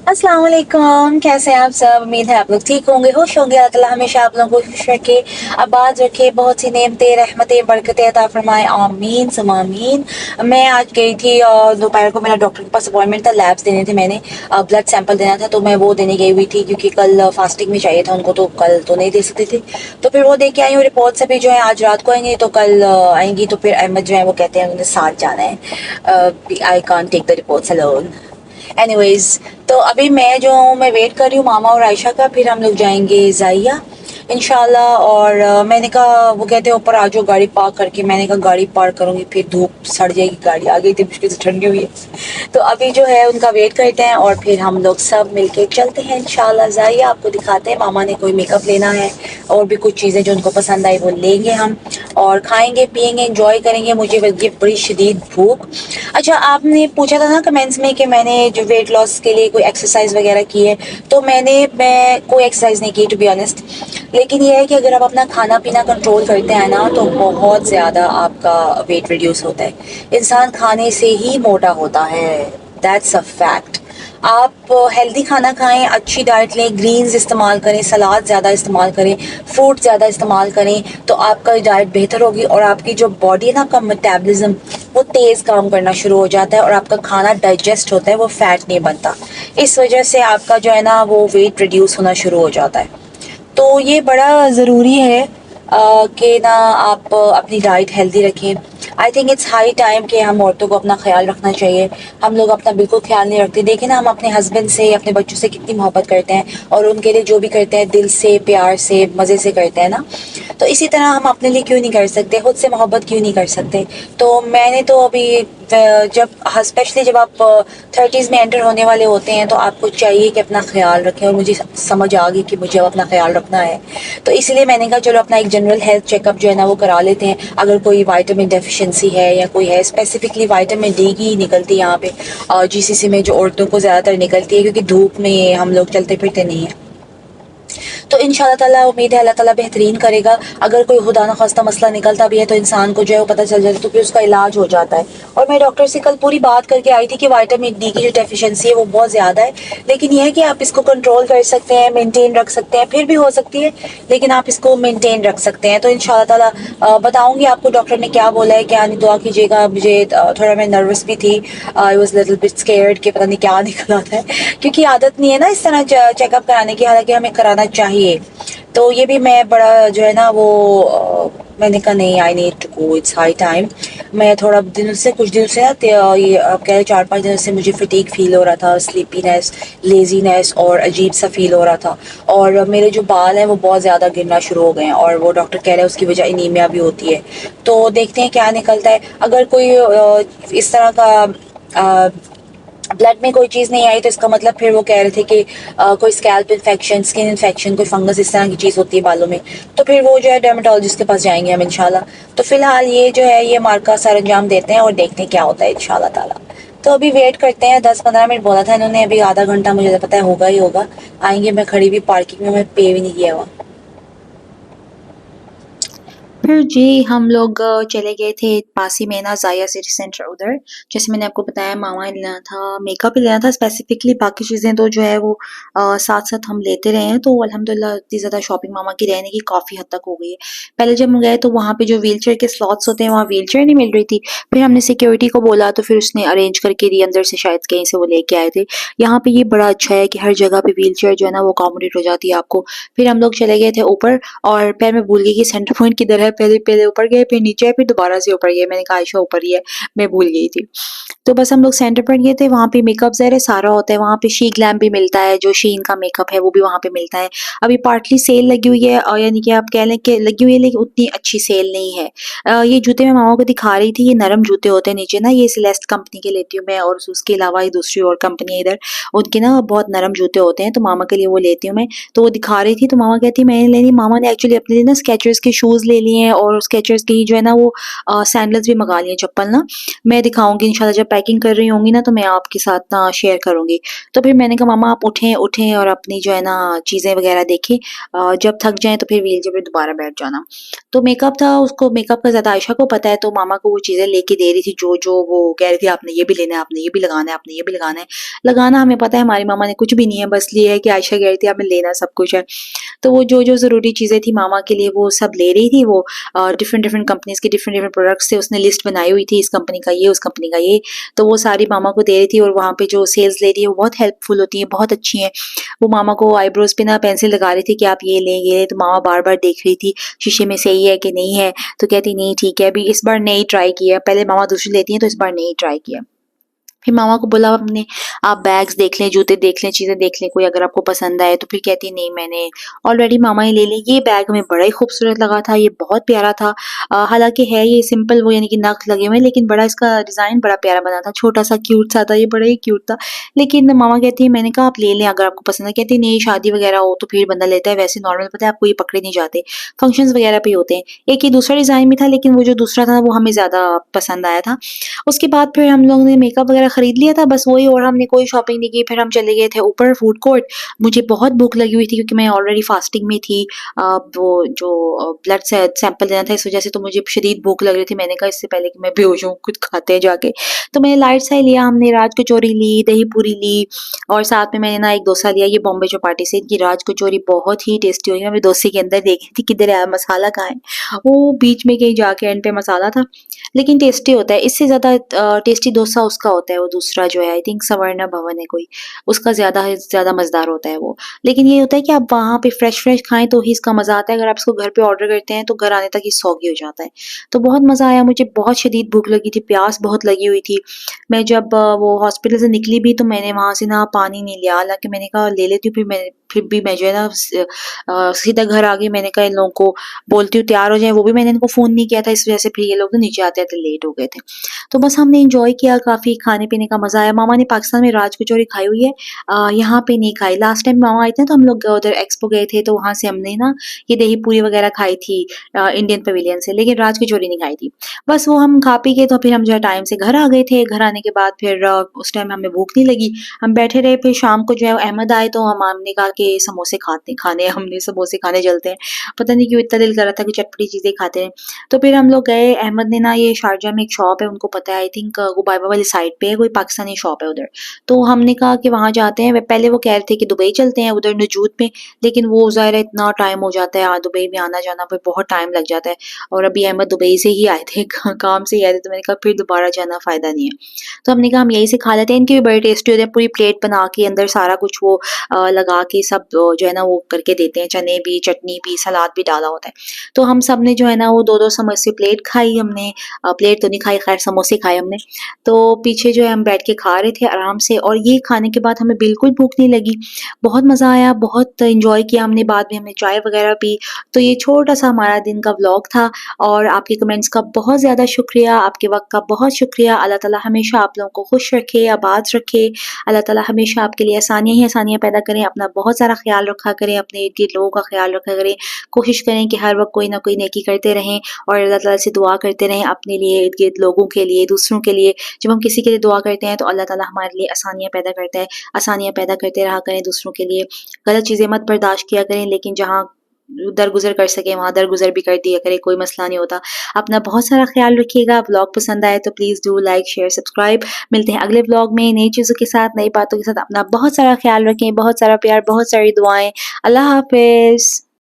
अस्सलाम वालेकुम, कैसे हैं आप सब। उम्मीद है आप लोग ठीक होंगे, खुश होंगे। अल्लाह ताला हमेशा आप लोगों को खुश रखे, आबाद रखे, बहुत सी नेमतें, रहमतें, बरकतें अता फरमाए। आमीन सुम्मा आमीन। मैं आज गई थी दोपहर को, मेरा डॉक्टर के पास अपॉइंटमेंट था। लैब्स देने थे, मैंने ब्लड सैंपल देना था, तो मैं वो देने गई हुई थी क्योंकि कल फास्टिंग में चाहिए था उनको, तो कल तो नहीं दे सकती थी। तो फिर वो दे के आई हूँ। रिपोर्ट्स अभी जो है आज रात को आएंगी, तो कल आएंगी। तो फिर अहमद जो है वो कहते हैं उन्हें साथ जाना है। I can't take the reports alone. Anyways, तो अभी मैं जो हूँ, मैं वेट कर रही हूँ मामा और आयशा का। फिर हम लोग जाएंगे जाइया इंशाल्लाह। और मैंने कहा, वो कहते हैं ऊपर आ जाओ गाड़ी पार्क करके। मैंने कहा गाड़ी पार्क करूंगी फिर धूप सड़ जाएगी, गाड़ी आ गई थी मुश्किल से ठंडी हुई है। तो अभी जो है उनका वेट करते हैं और फिर हम लोग सब मिलके चलते हैं इंशाल्लाह। जाइया आपको दिखाते हैं, मामा ने कोई मेकअप लेना है और भी कुछ चीज़ें जो उनको पसंद आई वो लेंगे हम, और खाएंगे पियेंगे इंजॉय करेंगे। मुझे बल्कि बड़ी शदीद भूख। अच्छा, आपने पूछा था ना कमेंट्स में कि मैंने जो वेट लॉस के लिए कोई एक्सरसाइज वगैरह की है, तो मैं कोई एक्सरसाइज नहीं की टू बी ऑनेस्ट। लेकिन ये है कि अगर आप अपना खाना पीना कंट्रोल करते हैं ना, तो बहुत ज़्यादा आपका वेट रिड्यूस होता है। इंसान खाने से ही मोटा होता है, दैट्स अ फैक्ट। आप हेल्दी खाना खाएं, अच्छी डाइट लें, ग्रीन्स इस्तेमाल करें, सलाद ज़्यादा इस्तेमाल करें, फ्रूट ज़्यादा इस्तेमाल करें, तो आपका डाइट बेहतर होगी। और आपकी जो बॉडी है ना, आपका मेटाबॉलिज्म वो तेज़ काम करना शुरू हो जाता है और आपका खाना डाइजेस्ट होता है, वो फैट नहीं बनता। इस वजह से आपका जो है ना वो वेट रिड्यूस होना शुरू हो जाता है। तो ये बड़ा ज़रूरी है कि ना आप अपनी डाइट हेल्दी रखें। I think it's high time कि हम औरतों को अपना ख्याल रखना चाहिए। हम लोग अपना बिल्कुल ख्याल नहीं रखते। देखें ना, हम अपने हस्बैंड से, अपने बच्चों से कितनी मोहब्बत करते हैं और उनके लिए जो भी करते हैं दिल से, प्यार से, मज़े से करते हैं ना। तो इसी तरह हम अपने लिए क्यों नहीं कर सकते, खुद से मोहब्बत क्यों नहीं कर सकते। तो मैंने तो अभी जब स्पेशली जब आप 30s में एंटर होने वाले होते हैं, तो आपको चाहिए कि अपना ख्याल रखें। और मुझे समझ आ गई कि मुझे अब अपना ख्याल रखना है। तो इसीलिए मैंने कहा चलो अपना एक जनरल हेल्थ चेकअप जो है ना वो करा लेते हैं। अगर कोई विटामिन डेफिशिएंसी है या कोई है, स्पेसिफिकली विटामिन डी की निकलती है यहाँ पे जीसीसी में, जो औरतों को ज़्यादातर निकलती है क्योंकि धूप में हम लोग चलते फिरते नहीं हैं। तो इंशाल्लाह ताला उम्मीद है अल्लाह ताला बेहतरीन करेगा। अगर कोई खुदा न खास्ता मसला निकलता भी है तो इंसान को जो है वो पता चल जाता है, तो फिर उसका इलाज हो जाता है। और मैं डॉक्टर से कल पूरी बात करके आई थी कि विटामिन डी की जो डेफिशिएंसी है वो बहुत ज़्यादा है। लेकिन यह है कि आप इसको कंट्रोल कर सकते हैं, मेंटेन रख सकते हैं। फिर भी हो सकती है, लेकिन आप इसको मेंटेन रख सकते हैं। तो इंशाल्लाह ताला बताऊंगी आपको डॉक्टर ने क्या बोला है क्या नहीं। दुआ कीजिएगा। मुझे थोड़ा मैं नर्वस भी थी, I was little bit scared कि पता नहीं क्या निकल आता है, क्योंकि आदत नहीं है ना इस तरह चेकअप कराने की, हालांकि हमें कराना चाहिए। तो ये भी मैं बड़ा जो है ना वो मैंने कहा नहीं, I need to go, it's high time. मैं थोड़ा दिनों से, कुछ दिनों से ना ये आप कह रहे 4-5 दिनों से मुझे फटीक फील हो रहा था, स्लीपीनेस, लेजीनेस और अजीब सा फील हो रहा था। और मेरे जो बाल हैं वो बहुत ज़्यादा गिरना शुरू हो गए हैं, और वो डॉक्टर कह रहे हैं उसकी वजह एनीमिया भी होती है। तो देखते हैं क्या निकलता है। अगर कोई इस तरह का ब्लड में कोई चीज़ नहीं आई, तो इसका मतलब फिर वो कह रहे थे कि कोई स्कैल्प इन्फेक्शन, स्किन इन्फेक्शन, कोई फंगस इस तरह की चीज़ होती है बालों में, तो फिर वो जो है डर्मेटोलॉजिस्ट के पास जाएंगे हम इंशाल्लाह। तो फिलहाल ये जो है ये मार्का सर अंजाम देते हैं और देखते हैं क्या होता है इंशाल्लाह ताला। तो अभी वेट करते हैं, 10-15 मिनट बोला था इन्होंने, अभी आधा घंटा मुझे तो पता है होगा ही होगा। आएंगे। मैं खड़ी भी पार्किंग में, मैं पे भी नहीं किया हुआ। फिर जी हम लोग चले गए थे पास ही में ना ज़ाया सिटी सेंटर उधर। जैसे मैंने आपको बताया मामा ने लेना था, मेकअप ही लेना था स्पेसिफिकली, बाकी चीज़ें तो जो है वो साथ-साथ हम लेते रहे हैं। तो अल्हम्दुलिल्लाह इतनी ज़्यादा शॉपिंग मामा की रहने की काफ़ी हद तक हो गई है। पहले जब हम गए तो वहाँ पे जो व्हीलचेयर के स्लॉट्स होते हैं वहाँ व्हीलचेयर नहीं मिल रही थी। फिर हमने सिक्योरिटी को बोला तो फिर उसने अरेंज करके दी, अंदर से शायद कहीं से वो लेके आए थे। यहाँ पे ये बड़ा अच्छा है कि हर जगह पे व्हीलचेयर जो है ना वो अकोमोडेट हो जाती है आपको। फिर हम लोग चले गए थे ऊपर, और फिर मैं भूल गई कि सेंटर पॉइंट किधर है। पहले पहले ऊपर गए, फिर नीचे आए, फिर दोबारा से ऊपर गए। मैंने कहा आयशा ऊपर ही है, मैं भूल गई थी। तो बस हम लोग सेंटर पॉइंट गए थे, वहाँ पे मेकअप ज़रा सारा होता है। वहाँ पे शी ग्लैम भी मिलता है, जो शीन का मेकअप है वो भी वहाँ पे मिलता है। अभी पार्टली सेल लगी हुई है, यानी कि आप कह लें कि लगी हुई है, लेकिन उतनी अच्छी सेल नहीं है। ये जूते मैं मामा को दिखा रही थी, ये नरम जूते होते हैं नीचे ना, ये सेलेस्ट कंपनी के लेती हूँ मैं, और उसके अलावा ये दूसरी और कंपनी है इधर, उनके ना बहुत नरम जूते होते हैं, तो मामा के लिए वो लेती हूँ मैं। तो वो दिखा रही थी, तो मामा कहती मैंने लेनी, मामा ने एक्चुअली अपने लिए ना स्केचर्स के शूज़ ले लिए हैं और स्केचर्स की ही जो है ना वो सैंडल्स भी मंगा लिए चप्पल ना। मैं दिखाऊँगी इंशाल्लाह जब पैकिंग कर रही होंगी ना तो मैं आपके साथ ना शेयर करूँगी। तो फिर मैंने कहा मामा आप उठें और अपनी जो है ना चीज़ें वगैरह देखें, जब थक जाएँ तो फिर व्हीलचेयर पे दोबारा बैठ जाना। तो मेकअप था, उसको मेकअप का ज़्यादा आयशा को पता है, तो मामा को वो चीज़ें लेके दे रही थी जो-जो वो कह रही थी आपने ये भी लेना है, आपने ये भी लगाना है, आपने ये भी लगाना है। लगाना हमें पता है हमारी मामा ने कुछ भी नहीं है, बस ये है कि आयशा कह रही थी हमें लेना सब कुछ है। तो वो जो-जो ज़रूरी चीज़ें थी मामा के लिए वो सब ले रही थी वो, डिफरेंट-डिफरेंट कंपनीज़ के डिफरेंट-डिफरेंट प्रोडक्ट्स थे, उसने लिस्ट बनाई हुई थी, इस कंपनी का ये, उस कंपनी का ये, तो वो सारी मामा को दे रही थी और वहाँ पे जो सेल्स लेडी है वो बहुत हेल्पफुल होती है, बहुत अच्छी हैं। वो मामा को आईब्रोज़ पे ना पेंसिल लगा रही थी कि आप ये लें, ये लें, तो मामा बार-बार देख रही थी शीशे में सही है कि नहीं है, तो कहती नहीं ठीक है, अभी इस बार नहीं ट्राई किया, पहले मामा दूसरी लेती हैं तो इस बार नहीं ट्राई किया। फिर मामा को बोला आपने आप बैग्स देख लें, जूते देख लें, चीज़ें देख लें, कोई अगर आपको पसंद आए, तो फिर कहती नहीं मैंने ऑलरेडी मामा ही ले ली। ये बैग हमें बड़ा ही खूबसूरत लगा था, ये बहुत प्यारा था। हालाँकि है ये सिंपल वो यानी कि नग लगे हुए हैं, लेकिन बड़ा इसका डिज़ाइन बड़ा प्यारा बना था, छोटा-सा क्यूट सा था, ये बड़ा ही क्यूट था। लेकिन मामा कहती है मैंने कहा आप ले लें अगर आपको पसंद है, कहती नहीं शादी वगैरह हो तो फिर बंदा लेता है, वैसे नॉर्मल पता है आपको ये पकड़े नहीं जाते, फंक्शंस वगैरह पे ही होते हैं। एक ये दूसरा डिज़ाइन भी था लेकिन वो जो दूसरा था वो हमें ज़्यादा पसंद आया था। उसके बाद फिर हम लोगों ने मेकअप वगैरह खरीद लिया था बस वही, और हमने कोई शॉपिंग नहीं की। फिर हम चले गए थे ऊपर फूड कोर्ट। मुझे बहुत भूख लगी हुई थी क्योंकि मैं ऑलरेडी फास्टिंग में थी। वो जो ब्लड से सैंपल देना था इस वजह से, तो मुझे शदीद भूख लग रही थी। मैंने कहा इससे पहले कि मैं बेहोश हूँ कुछ खाते हैं जाके, तो मैंने लाइट सा ही लिया। हमने राज कचौरी ली, दही पूरी ली और साथ में मैंने ना एक डोसा लिया, ये बॉम्बे चौपाटी से। इनकी राज कचौरी बहुत ही टेस्टी हुई है। मैं डोसे के अंदर देख रही थी किधर है मसाला, कहाँ है, वो बीच में कहीं जाके एंड पे मसाला था, लेकिन टेस्टी होता है। इससे ज़्यादा टेस्टी डोसा उसका होता है, वो दूसरा जो है आई थिंक सवर्णा भवन है कोई, उसका ज़्यादा मज़ेदार होता है वो। लेकिन ये होता है कि आप वहाँ पे फ्रेश-फ्रेश खाएँ तो ही इसका मज़ा आता है, अगर आप इसको घर पे ऑर्डर करते हैं तो घर आने तक ये सौगी हो जाता है। तो बहुत मज़ा आया मुझे, बहुत शदीद भूख लगी थी, प्यास बहुत लगी हुई थी। मैं जब वो हॉस्पिटल से निकली भी तो मैंने वहाँ से ना पानी नहीं लिया, हालाँकि मैंने कहा ले लेती हूँ, फिर भी मैं जो है ना सीधा घर आ गई। मैंने कहा इन लोगों को बोलती हूँ तैयार हो जाएँ, वो भी मैंने इनको फ़ोन नहीं किया था इस वजह से फिर ये लोग ना नीचे आते-आते लेट हो गए थे। तो बस हमने एन्जॉय किया, काफ़ी खाने-पीने का मज़ा आया। मामा ने पाकिस्तान में राज कचौरी खाई हुई है, यहाँ पे नहीं खाई। लास्ट टाइम मामा आए थे तो हम लोग उधर एक्सपो गए थे तो वहाँ से हमने ना ये दही पूरी वग़ैरह खाई थी इंडियन पवेलियन से, लेकिन राज कचौरी नहीं खाई थी। बस वो हम खा पी के तो फिर हम जो है टाइम से घर आ गए थे। घर आने के बाद फिर उस टाइम हमें भूख नहीं लगी, हम बैठे रहे। फिर शाम को जो है अहमद आए तो हमने कहा कि समोसे खाने हैं, हमने समोसे खाने चलते हैं। पता नहीं क्यों इतना दिल कर रहा था कि चटपटी चीज़ें खाते हैं। तो फिर हम लोग गए, अहमद ने ना ये शारजाह में एक शॉप है उनको पता है आई थिंक गुबाइबा वाली साइड पे है, कोई पाकिस्तानी शॉप है उधर। तो हमने कहा कि वहाँ जाते हैं। वे पहले वो कह रहे थे कि दुबई चलते हैं उधर नजूद में, लेकिन वो ज़ाहिर है इतना टाइम हो जाता है दुबई में आना-जाना पे बहुत टाइम लग जाता है, और अभी अहमद दुबई से ही आए थे काम से ही आए थे, तो मैंने कहा फिर दोबारा जाना फ़ायदा नहीं है। तो हमने कहा हम यहीं से खा लेते हैं, इनके भी बड़े टेस्टी होते हैं, पूरी प्लेट बना के अंदर सारा कुछ वो लगा के सब जो है ना वो करके देते हैं, चने भी, चटनी भी, सलाद भी डाला होता है। तो हम सब ने जो है ना वो 2-2 समोसे प्लेट खाई हमने, प्लेट तो नहीं खाई खैर, समोसे खाए हमने। तो पीछे जो है हम बैठ के खा रहे थे आराम से, और ये खाने के बाद हमें बिल्कुल भूख नहीं लगी। बहुत मज़ा आया, बहुत एन्जॉय किया हमने, बाद में हमने चाय वगैरह पी। तो ये छोटा-सा हमारा दिन का व्लॉग था, और आपके कमेंट्स का बहुत ज़्यादा शुक्रिया, आपके वक़्त का बहुत शुक्रिया। अल्लाह ताला हमेशा आप लोगों को खुश रखे, आबाद रखे। अल्लाह ताला हमेशा आपके लिए आसानियाँ ही आसानियाँ पैदा करें। अपना बहुत सारा ख़्याल रखा करें, अपने इर्द-गिर्द लोगों का ख़्याल रखा करें। कोशिश करें कि हर वक़्त कोई ना कोई नेकी करते रहें, और अल्लाह ताला से दुआ करते रहें अपने लिए, इर्द-गिर्द लोगों के लिए, दूसरों के लिए। जब हम किसी के लिए दुआ करते हैं तो अल्लाह ताला हमारे लिए आसानियाँ पैदा करता है। आसानियाँ पैदा करते रहा करें दूसरों के लिए। गलत चीज़ें मत बर्दाश्त किया करें, लेकिन जहाँ दरगुज़र कर सकें वहाँ दरगुज़र भी कर दिया करें, कोई मसला नहीं होता। अपना बहुत सारा ख़्याल रखिएगा। व्लॉग पसंद आए तो please do like, share, subscribe. मिलते हैं अगले व्लॉग में नई चीज़ों के साथ, नई बातों के साथ। अपना बहुत सारा ख़्याल रखें, बहुत सारा प्यार, बहुत सारी दुआएँ। अल्लाह हाफ़िज़।